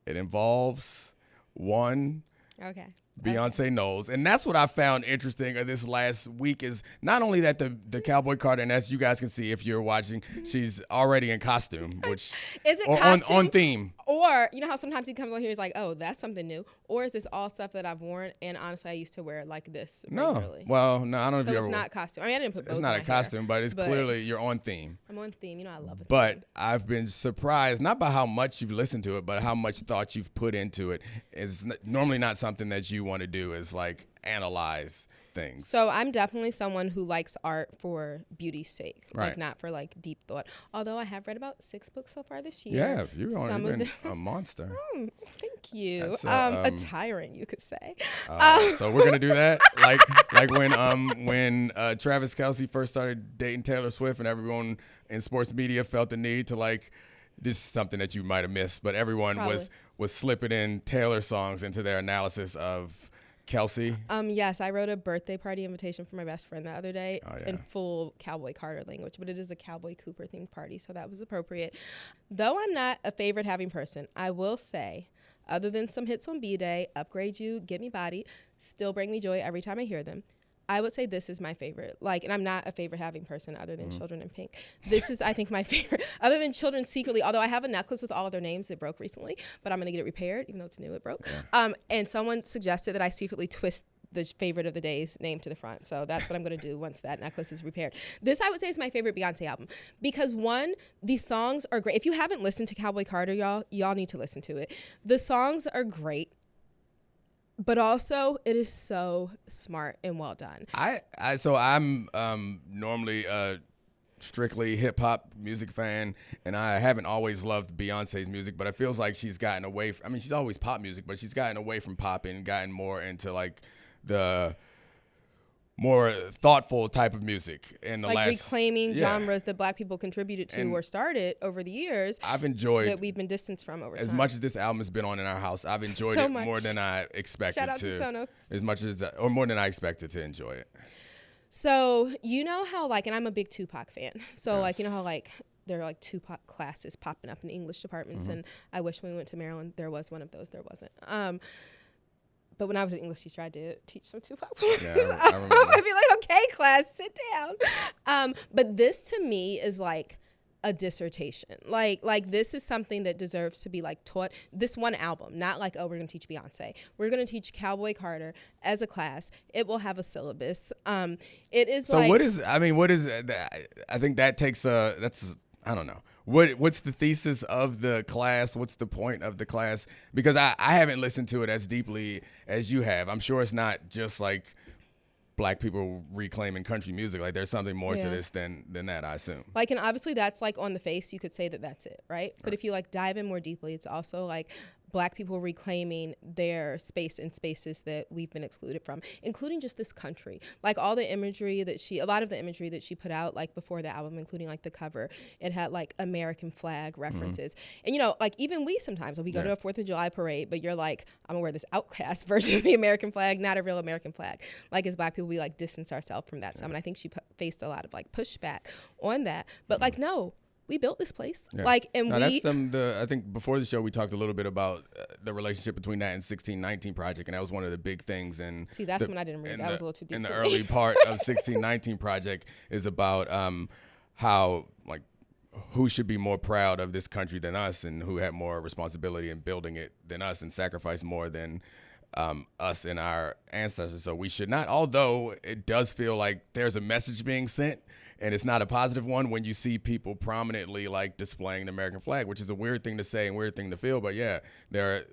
it involves one Okay. Beyonce knows. And that's what I found interesting this last week is not only that the Cowboy Carter, and as you guys can see if you're watching, she's already in costume, which Is it or costume? on theme. Or, you know how sometimes he comes on here, he's like, oh, that's something new. Or is this all stuff that I've worn? And honestly, I used to wear it like this regularly. Well, no, I don't know if So you it's ever. not costume. I mean, I didn't put bows It's in not my a costume, hair, but it's clearly you're on theme. I'm on theme. You know I love it. But I've been surprised, not by how much you've listened to it, but how much thought you've put into it. It's normally not something that you want to do is like analyze things. So I'm definitely someone who likes art for beauty's sake, Right. like not for like deep thought. Although I have read about 6 books so far this year. Yeah, you've Some of been them- a monster. Thank you. That's, A tyrant, you could say. So we're gonna do that, like when Travis Kelce first started dating Taylor Swift, and everyone in sports media felt the need to like. This is something that you might have missed, but everyone was slipping in Taylor songs into their analysis of Kelce. Yes, I wrote a birthday party invitation for my best friend the other day Oh, yeah. in full Cowboy Carter language, but it is a Cowboy Cooper themed party, so that was appropriate. Though I'm not a favorite having person, I will say, other than some hits on B-Day, Upgrade You, Get Me Bodied, still bring me joy every time I hear them. I would say this is my favorite. Like, and I'm not a favorite having person other than Children in Pink. This is, I think, my favorite. Other than Children Secretly, although I have a necklace with all of their names. It broke recently, but I'm going to get it repaired, even though it's new, it broke. Yeah. And someone suggested that I secretly twist the favorite of the day's name to the front. So that's what I'm going to do once that necklace is repaired. This, I would say, is my favorite Beyonce album. Because, one, these songs are great. If you haven't listened to Cowboy Carter, y'all need to listen to it. The songs are great. But also, it is so smart and well done. So I'm normally a strictly hip hop music fan, and I haven't always loved Beyonce's music, but it feels like she's gotten away. I mean, she's always pop music, but she's gotten away from pop and gotten more into like the more thoughtful type of music in the like last reclaiming genres that Black people contributed to or started over the years. I've enjoyed that we've been distanced from over time. As much as this album has been on in our house, I've enjoyed So it much. more than I expected Shout out to Sonos. As much as or more than I expected to enjoy it. So you know how like, and I'm a big Tupac fan. So like, you know how like there are like Tupac classes popping up in English departments, and I wish when we went to Maryland there was one of those. There wasn't. But when I was an English teacher, I did teach some Tupac poems. Yeah, I remember. I'd be like, okay, class, sit down. But this to me is like a dissertation. Like this is something that deserves to be like taught. This one album, not like, oh, we're going to teach Beyonce. We're going to teach Cowboy Carter as a class. It will have a syllabus. It is So like, what is I think that takes that's I don't know. What's the thesis of the class? What's the point of the class? Because I haven't listened to it as deeply as you have. I'm sure it's not just like Black people reclaiming country music. Like there's something more to this than that, I assume. like, and obviously that's like on the face, you could say that that's it, right? But if you like dive in more deeply, it's also like Black people reclaiming their space in spaces that we've been excluded from, including just this country. Like all the imagery that a lot of the imagery that she put out like before the album, including like the cover, it had like American flag references. And you know, like even we sometimes, when we go to a 4th of July parade, but you're like, I'm gonna wear this outcast version of the American flag, not a real American flag. Like as Black people, we like distance ourselves from that. So I mean, I think she faced a lot of like pushback on that. But like, no, we built this place. Yeah. Like, and no, we. that's I think before the show we talked a little bit about the relationship between that and 1619 Project, and that was one of the big things. And See, that's when I didn't read. That was a little too deep. In the for me. early part of 1619 Project is about how like who should be more proud of this country than us, and who had more responsibility in building it than us, and sacrificed more than us and our ancestors. So we should not, although it does feel like there's a message being sent, and it's not a positive one when you see people prominently like displaying the American flag, which is a weird thing to say and weird thing to feel. But yeah, there's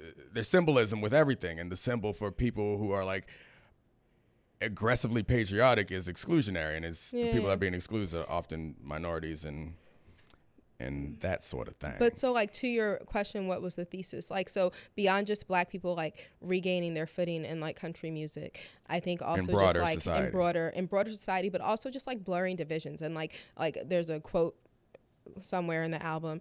symbolism with everything, and the symbol for people who are like aggressively patriotic is exclusionary, and it's the people that are being excluded are often minorities and that sort of thing. But so like to your question, what was the thesis? Like, so beyond just Black people like regaining their footing in like country music, I think also just like society. in broader society, but also just like blurring divisions. And like there's a quote somewhere in the album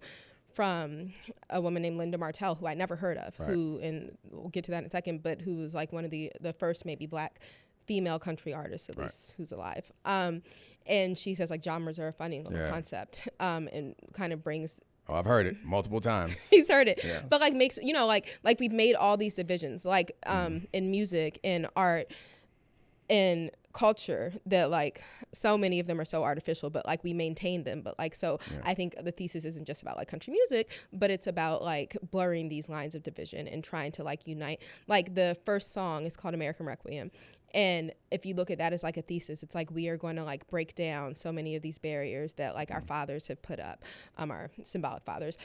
from a woman named Linda Martell, who I never heard of, who, and we'll get to that in a second, but who was like one of the first maybe Black female country artists, at least, who's alive. And she says like genre reserve funding of a concept, and kind of brings. Oh, I've heard it multiple times. He's heard it, but like makes, you know, like we've made all these divisions, like in music, in art, in culture, that like so many of them are so artificial, but like we maintain them. But like, so I think the thesis isn't just about like country music, but it's about like blurring these lines of division and trying to like unite. Like the first song is called American Requiem. And if you look at that as like a thesis, it's like we are going to like break down so many of these barriers that like our fathers have put up, our symbolic fathers.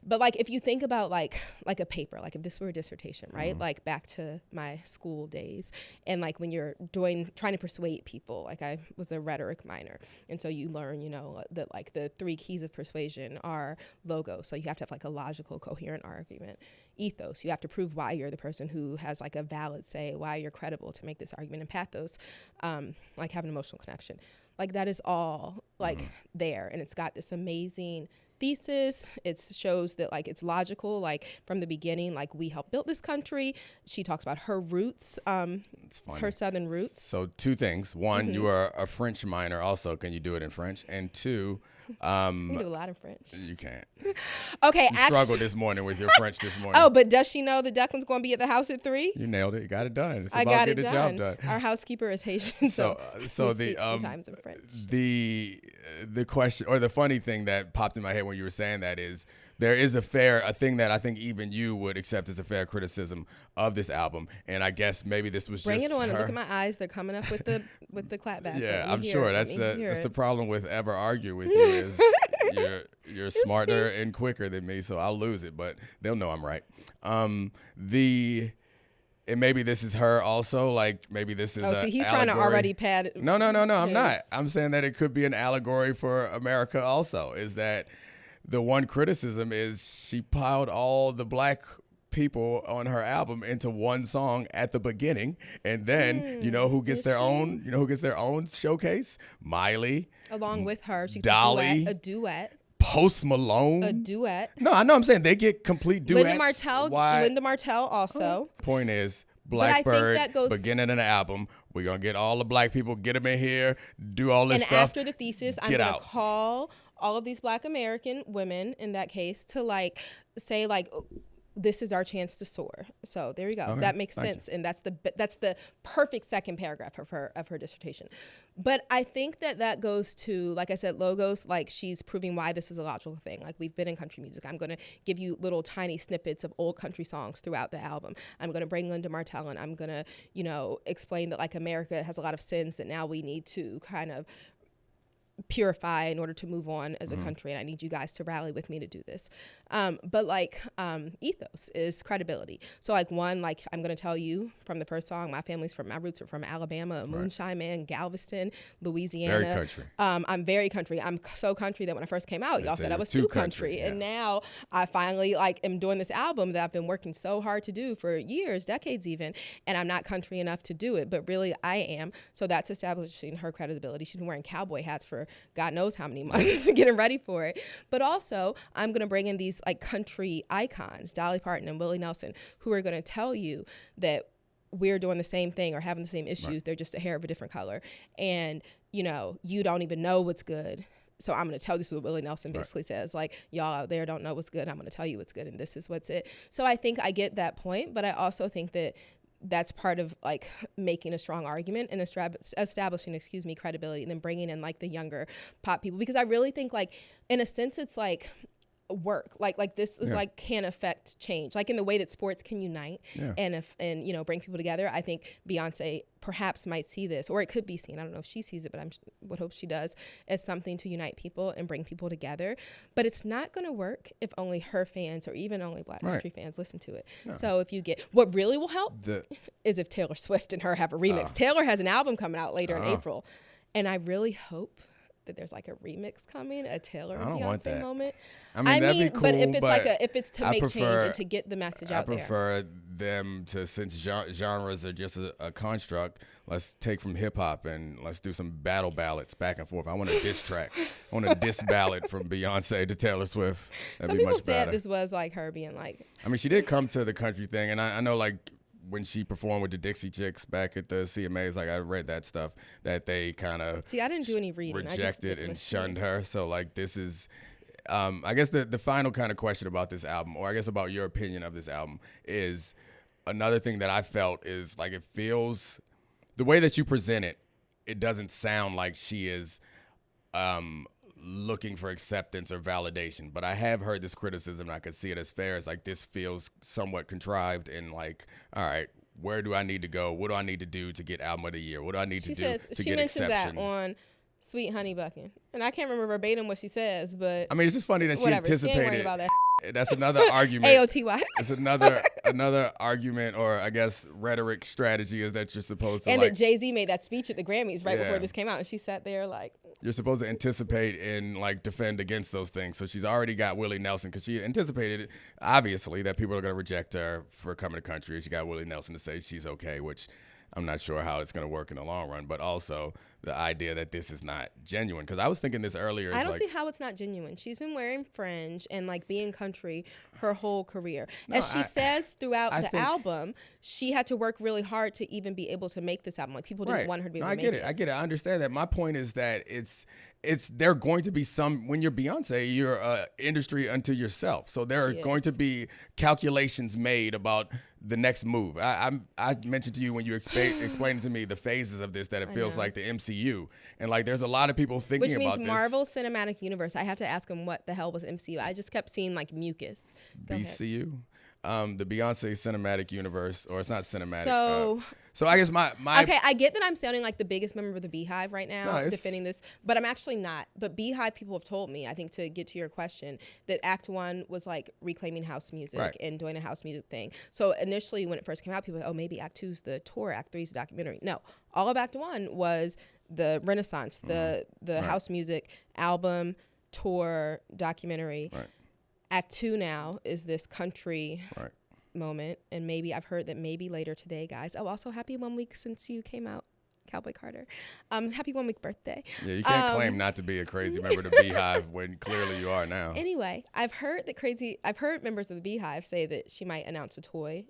But like if you think about like a paper, like if this were a dissertation, right? Like back to my school days, and like when you're trying to persuade people, like I was a rhetoric minor, and so you learn, you know, that like the 3 keys of persuasion are logos, so you have to have like a logical, coherent argument. Ethos, you have to prove why you're the person who has like a valid say, why you're credible to make this argument. And pathos, like have an emotional connection. Like that is all like there, and it's got this amazing thesis. It shows that like it's logical, like from the beginning, like we helped build this country. She talks about her roots, her Southern roots. So 2 things. 1, you are a French minor also. Can you do it in French? And 2, I can do a lot in French. you can't. Okay, You struggled this morning with your French this morning. Oh, but does she know that Declan's going to be at the house at 3? You nailed it. You got it done. It's I about got it getting the done. job done. Our housekeeper is Haitian, so the sometimes in French. The question, or the funny thing that popped in my head when you were saying that is there is a thing that I think even you would accept as a fair criticism of this album, and I guess maybe this was Bring just it on. her. Look at my eyes; they're coming up with the clap back. Yeah, Let me I'm hear sure it. that's Let me hear the it. problem with ever argue with you is you're smarter and quicker than me, so I'll lose it, but they'll know I'm right. And maybe this is her also, like maybe this is see, he's trying to already pad it. No, I'm not. I'm saying that it could be an allegory for America also, is that the one criticism is she piled all the Black people on her album into one song at the beginning, and then you know who gets their own showcase? Miley, Along with her, she's Dolly, a duet. Post Malone, A duet. No, I know. I'm saying they get complete duets. Linda Martell also. Point is, But I think Blackbird, that goes- beginning of the album, we're going to get all the black people, get them in here, do all this And stuff. after the thesis, I'm going to call all of these Black American women, in that case, to like say like, this is our chance to soar. So there you go. Okay, that makes sense, and that's the perfect second paragraph of her dissertation. But I think that goes to, like I said, logos. Like, she's proving why this is a logical thing. Like, we've been in country music. I'm going to give you little tiny snippets of old country songs throughout the album. I'm going to bring Linda Martell in. I'm going to, explain that like America has a lot of sins that now we need to kind of purify in order to move on as a country, and I need you guys to rally with me to do this. But ethos is credibility. So like I'm going to tell you from the first song, my roots are from Alabama, Moonshine Man, Galveston, Louisiana. Very country. I'm very country. I'm so country that when I first came out, y'all said I was too country. Yeah. And now I finally am doing this album that I've been working so hard to do for years, decades even, and I'm not country enough to do it, but really I am. So that's establishing her credibility. She's been wearing cowboy hats for God knows how many months getting ready for it. But also, I'm going to bring in these country icons, Dolly Parton and Willie Nelson, who are going to tell you that we're doing the same thing or having the same issues. Right. They're just a hair of a different color. And, you don't even know what's good. So I'm going to tell this is what Willie Nelson basically says. Like, y'all out there don't know what's good. I'm going to tell you what's good, and this is what's it. So I think I get that point, but I also think that that's part of making a strong argument and establishing, credibility, and then bringing in the younger pop people, because I really think in a sense it's work this is can affect change, in the way that sports can unite and bring people together. I think Beyonce perhaps might see this, or it could be seen, I don't know if she sees it, but I would hope she does, as something to unite people and bring people together. But it's not going to work if only her fans or even only Black country fans listen to it. No. So if you get, what really will help is if Taylor Swift and her have a remix. Taylor has an album coming out later in April, and I really hope that there's a remix coming, a Taylor and Beyonce moment. I mean, that'd be cool, but if it's if it's to make change and to get the message out there. I prefer them to, since genres are just a construct, let's take from hip hop and let's do some battle ballads back and forth. I want a diss track. I want a diss ballad from Beyonce to Taylor Swift. That'd be much better. Some people said this was her being I mean, she did come to the country thing, and I know when she performed with the Dixie Chicks back at the CMAs, I read that stuff, that they kind of I didn't do any reading. Rejected and shunned her. So this is, I guess the final kind of question about this album, or I guess about your opinion of this album, is another thing that I felt is it feels, the way that you present it, it doesn't sound like she is looking for acceptance or validation. But I have heard this criticism, and I could see it as fair, as this feels somewhat contrived and all right, where do I need to go? What do I need to do to get album of the year? What do I need to do to get acceptance? She mentioned that on Sweet Honey Bucking, and I can't remember verbatim what she says, but I mean, it's just funny that she anticipated. She ain't worried about that. That's another argument. AOTY. It's another argument, or I guess rhetoric strategy, is that you're supposed to and that Jay-Z made that speech at the Grammys right before this came out, and she sat there you're supposed to anticipate and defend against those things. So she's already got Willie Nelson, because she anticipated, obviously, that people are going to reject her for coming to country. She got Willie Nelson to say she's okay, which I'm not sure how it's going to work in the long run, but also the idea that this is not genuine. Because I was thinking this earlier. I don't see how it's not genuine. She's been wearing fringe and being country her whole career. As she says throughout the album, she had to work really hard to even be able to make this album. People didn't want her to be able to make it. I get it. I understand that. My point is that there are going to be some, when you're Beyonce, you're an industry unto yourself. So there are going to be calculations made about the next move. I mentioned to you when you explained to me the phases of this, that it feels like the MCU. And there's a lot of people thinking about this. Which means Marvel Cinematic Universe. I have to ask him what the hell was MCU. I just kept seeing mucus. BCU? The Beyonce Cinematic Universe, or it's not cinematic. So I guess my okay, I get that I'm sounding like the biggest member of the Beehive right now, defending this, but I'm actually not. But Beehive people have told me, I think, to get to your question, that Act 1 was reclaiming house music and doing a house music thing. So initially when it first came out, people were like, oh, maybe Act 2's the tour, Act 3's the documentary. No, all of Act 1 was the Renaissance, the house music album, tour, documentary. Act 2 now is this country moment, and maybe I've heard that maybe later today, guys. Oh, also happy 1 week since you came out, Cowboy Carter. Happy 1 week birthday. Yeah, you can't claim not to be a crazy member of the Beehive when clearly you are now. Anyway, I've heard members of the Beehive say that she might announce a tour,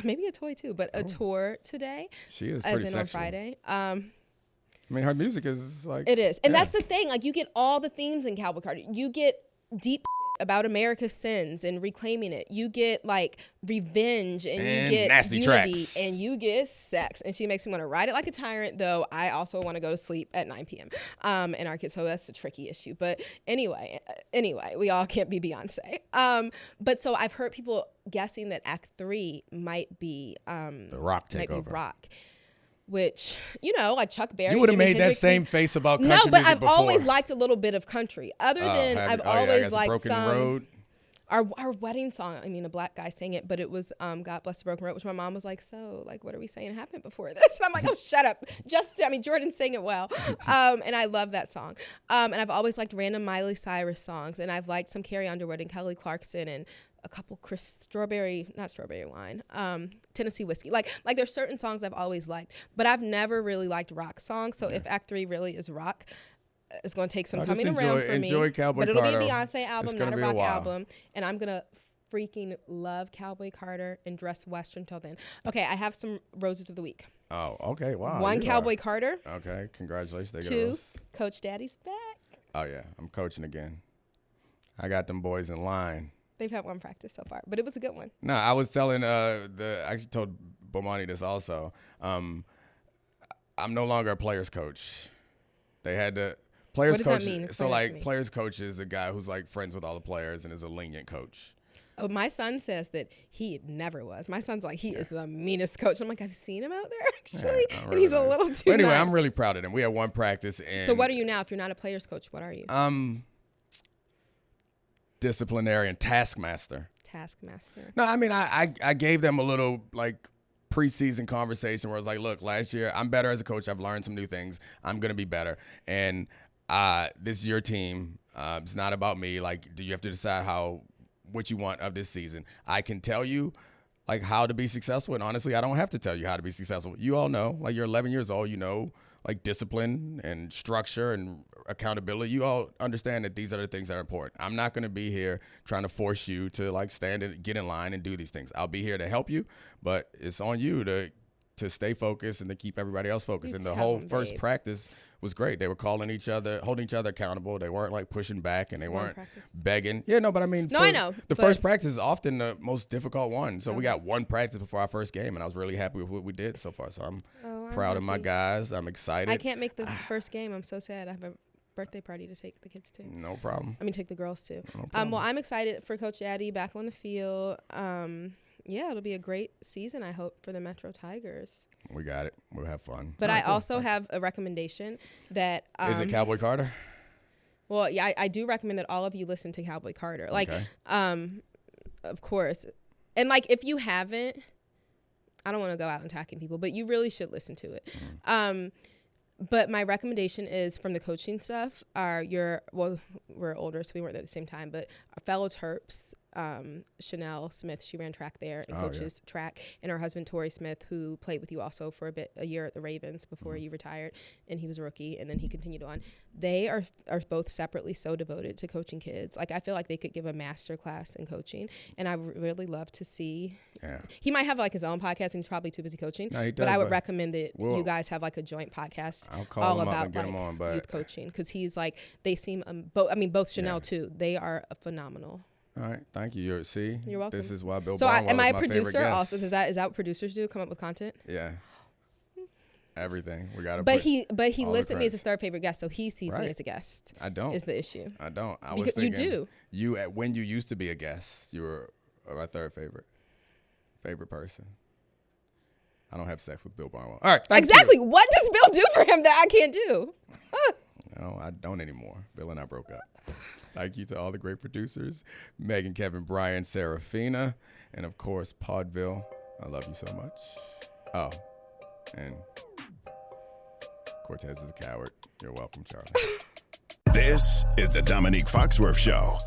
maybe a toy too, but a tour today. She is as pretty in sexual. on Friday. I mean, her music is like... It is. And yeah. that's the thing. Like, you get all the themes in Cowboy Carter. You get deep about America's sins and reclaiming it. You get, like, revenge, and you get nasty unity, tracks. and you get sex. And she makes me want to ride it like a tyrant, though I also want to go to sleep at 9 p.m. And our kids, so that's a tricky issue. But anyway, we all can't be Beyonce. But so I've heard people guessing that Act 3 might be... the rock takeover. Rock. Which, like Chuck Berry. You would have Jimi made that Hendrix, same face about country no, but music I've before. always liked a little bit of country. Other than I've always liked Broken some Road. our wedding song. I mean, a black guy sang it, but it was God Bless the Broken Road, which my mom was like, so like, what are we saying happened before this? And I'm like, oh, shut up. Jordan sang it well, and I love that song. And I've always liked random Miley Cyrus songs, and I've liked some Carrie Underwood and Kelly Clarkson and a couple Tennessee Whiskey. Like there's certain songs I've always liked, but I've never really liked rock songs. So if Act 3 really is rock, it's going to take some coming around for me. Enjoy Cowboy But it'll Carter. be a Beyonce album, not a be rock while. album. And I'm going to freaking love Cowboy Carter and dress Western till then. Okay, I have some roses of the week. Oh, okay. Wow. 1, you Cowboy are. Carter. Okay, congratulations. They get a 2, rose. Coach Daddy's back. Oh, yeah. I'm coaching again. I got them boys in line. They've had 1 practice so far, but it was a good one. No, I was telling I actually told Bomani this also. I'm no longer a players coach. They had to players What does coach. that mean? So Explain that to like me. players coach is the guy who's like friends with all the players and is a lenient coach. Oh, my son says that he never was. My son's like, he is the meanest coach. I'm like, I've seen him out there actually, Yeah, and he's a nice. little too But anyway, nice. I'm really proud of them. We had 1 practice and So what are you now? If you're not a players coach, what are you? Disciplinarian taskmaster. Taskmaster. No, I mean I gave them a little like preseason conversation where I was like, look, last year I'm better as a coach. I've learned some new things. I'm gonna be better. And this is your team. It's not about me. Like, do you have to decide what you want of this season? I can tell you like how to be successful, and honestly, I don't have to tell you how to be successful. You all know, like you're 11 years old, you know, like discipline and structure and accountability. You all understand that these are the things that are important. I'm not going to be here trying to force you to like stand and get in line and do these things. I'll be here to help you, but it's on you to stay focused and to keep everybody else focused. And the whole first practice was great. They were holding each other accountable. They weren't like pushing back and they weren't begging. Yeah, no, but I mean, I know. The first practice is often the most difficult one. So we got 1 practice before our first game, and I was really happy with what we did so far. So I'm proud of my guys. I'm excited. I can't make the first game. I'm so sad. I have a birthday party to take the kids to. No problem. I mean, take the girls to. No problem. Well, I'm excited for Coach Daddy back on the field. Yeah, it'll be a great season, I hope, for the Metro Tigers. We got it. We'll have fun. But I also have a recommendation that... is it Cowboy Carter? Well, yeah, I do recommend that all of you listen to Cowboy Carter. Like, of course. And, like, if you haven't, I don't want to go out attacking people, but you really should listen to it. But my recommendation is from the coaching stuff. We're older, so we weren't there at the same time, but our fellow Terps, Chanel Smith, she ran track there and coaches track, and her husband Torrey Smith, who played with you also for a year at the Ravens before he retired, and he was a rookie, and then he continued on. They are both separately so devoted to coaching kids. Like, I feel like they could give a master class in coaching, and I would really love to see. Yeah. He might have like his own podcast, and he's probably too busy coaching. No, he does, but I would recommend that you guys have like a joint podcast. I'll call him up and get him on, but youth coaching, because he's like, they seem both Chanel too. They are phenomenal. All right, thank you. You're welcome. This is why Bill. So Barnwell am I a is my producer also? guest. Is that what producers do? Come up with content? Yeah. Everything we got to. But he listed me as his 3rd favorite guest, so he sees me as a guest. I don't. Is the issue? I don't. I was thinking you do. When you used to be a guest, you were my 3rd favorite person. I don't have sex with Bill Barnwell. All right. Exactly. You. What does Bill do for him that I can't do? No, I don't anymore. Bill and I broke up. Thank you to all the great producers, Megan, Kevin, Brian, Serafina, and of course, Podville. I love you so much. Oh, and Cortez is a coward. You're welcome, Charlie. This is the Domonique Foxworth Show.